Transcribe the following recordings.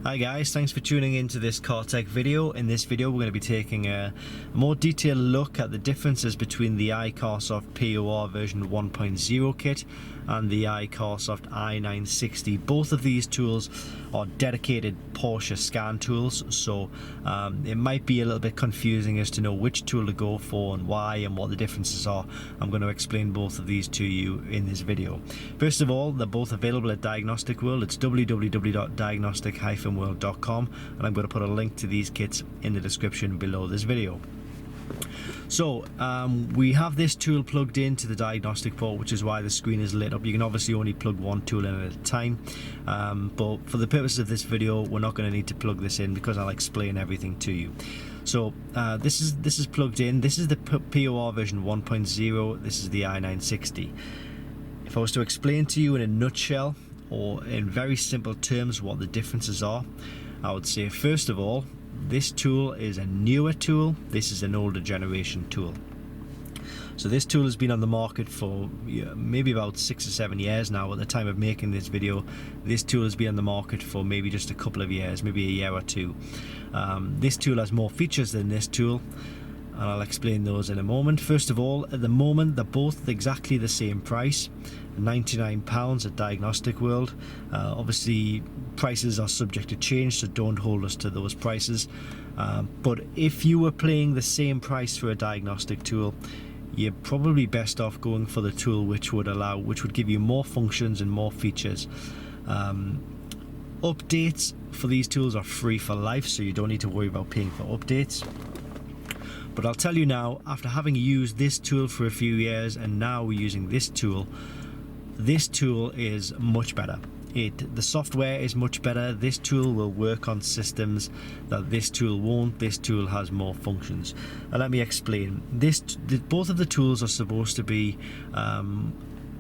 Hi guys, thanks for tuning into this car tech video. In this video we're going to be taking a more detailed look at the differences between the iCarsoft POR version 1.0 kit and the iCarsoft i960. Both of these tools are dedicated Porsche scan tools, so it might be a little bit confusing as to know which tool to go for and why and what the differences are. I'm going to explain both of these to you in this video. First of all, they're both available at Diagnostic World. It's www.diagnostic-world.com, and I'm going to put a link to these kits in the description below this video. So we have this tool plugged into the diagnostic port, which is why the screen is lit up. You can obviously only plug one tool in at a time, but for the purposes of this video we're not going to need to plug this in because I'll explain everything to you. So this is plugged in. This is the POR version 1.0. This is the i960. If I was to explain to you in a nutshell or in very simple terms what the differences are, I would say first of all, this tool is a newer tool. This is an older generation tool. So this tool has been on the market for maybe about 6 or 7 years now. At the time of making this video, this tool has been on the market for maybe just a couple of years, maybe a year or two. This tool has more features than this tool, and I'll explain those in a moment. First of all, at the moment they're both exactly the same price, £99 at Diagnostic World. Obviously prices are subject to change, so don't hold us to those prices, but if you were paying the same price for a diagnostic tool, you're probably best off going for the tool which would give you more functions and more features. Updates for these tools are free for life, so you don't need to worry about paying for updates. But I'll tell you now, after having used this tool for a few years and now we're using this tool is much better. The software is much better. This tool will work on systems that this tool won't. This tool has more functions. And let me explain. Both of the tools are supposed to be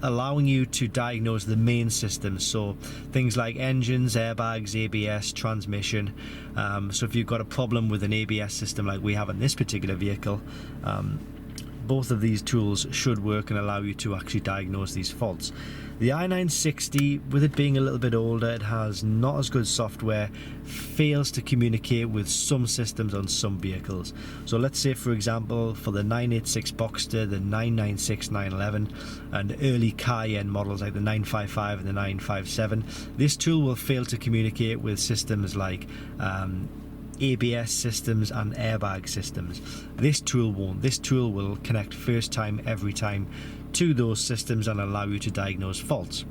allowing you to diagnose the main systems, so things like engines, airbags, ABS, transmission. So if you've got a problem with an ABS system like we have in this particular vehicle, both of these tools should work and allow you to actually diagnose these faults. The i960, with it being a little bit older, it has not as good software, fails to communicate with some systems on some vehicles. So let's say, for example, for the 986 Boxster, the 996, 911 and early Cayenne models like the 955 and the 957, this tool will fail to communicate with systems like ABS systems and airbag systems. This tool won't. This tool will connect first time every time to those systems and allow you to diagnose faults.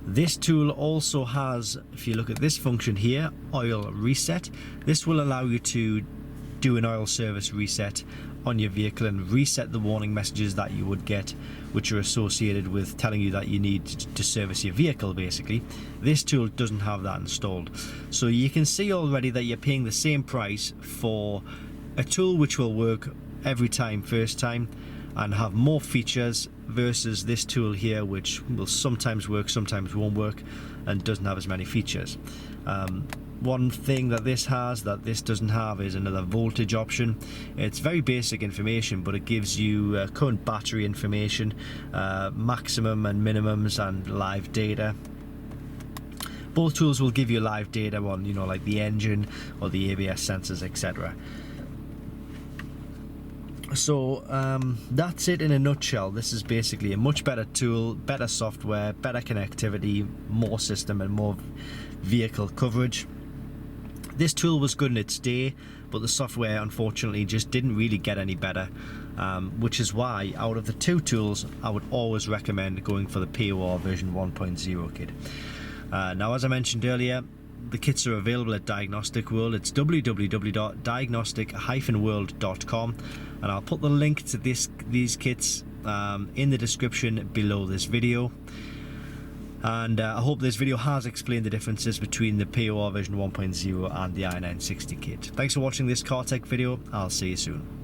This tool also has, if you look at this function here, oil reset. This will allow you to do an oil service reset on your vehicle and reset the warning messages that you would get, which are associated with telling you that you need to service your vehicle. Basically, this tool doesn't have that installed, so you can see already that you're paying the same price for a tool which will work every time first time and have more features versus this tool here, which will sometimes work, sometimes won't work, and doesn't have as many features. One thing that this has that this doesn't have is another voltage option. It's very basic information, but it gives you current battery information, maximum and minimums, and live data. Both tools will give you live data on, like the engine or the ABS sensors, etc. So that's it in a nutshell. This is basically a much better tool, better software, better connectivity, more system and more vehicle coverage. This tool was good in its day, but the software unfortunately just didn't really get any better, which is why out of the two tools I would always recommend going for the POR version 1.0 kit. Now, as I mentioned earlier, the kits are available at Diagnostic World. It's www.diagnostic-world.com, and I'll put the link to these kits in the description below this video. And I hope this video has explained the differences between the POR version 1.0 and the i960 kit. Thanks for watching this car tech video. I'll see you soon.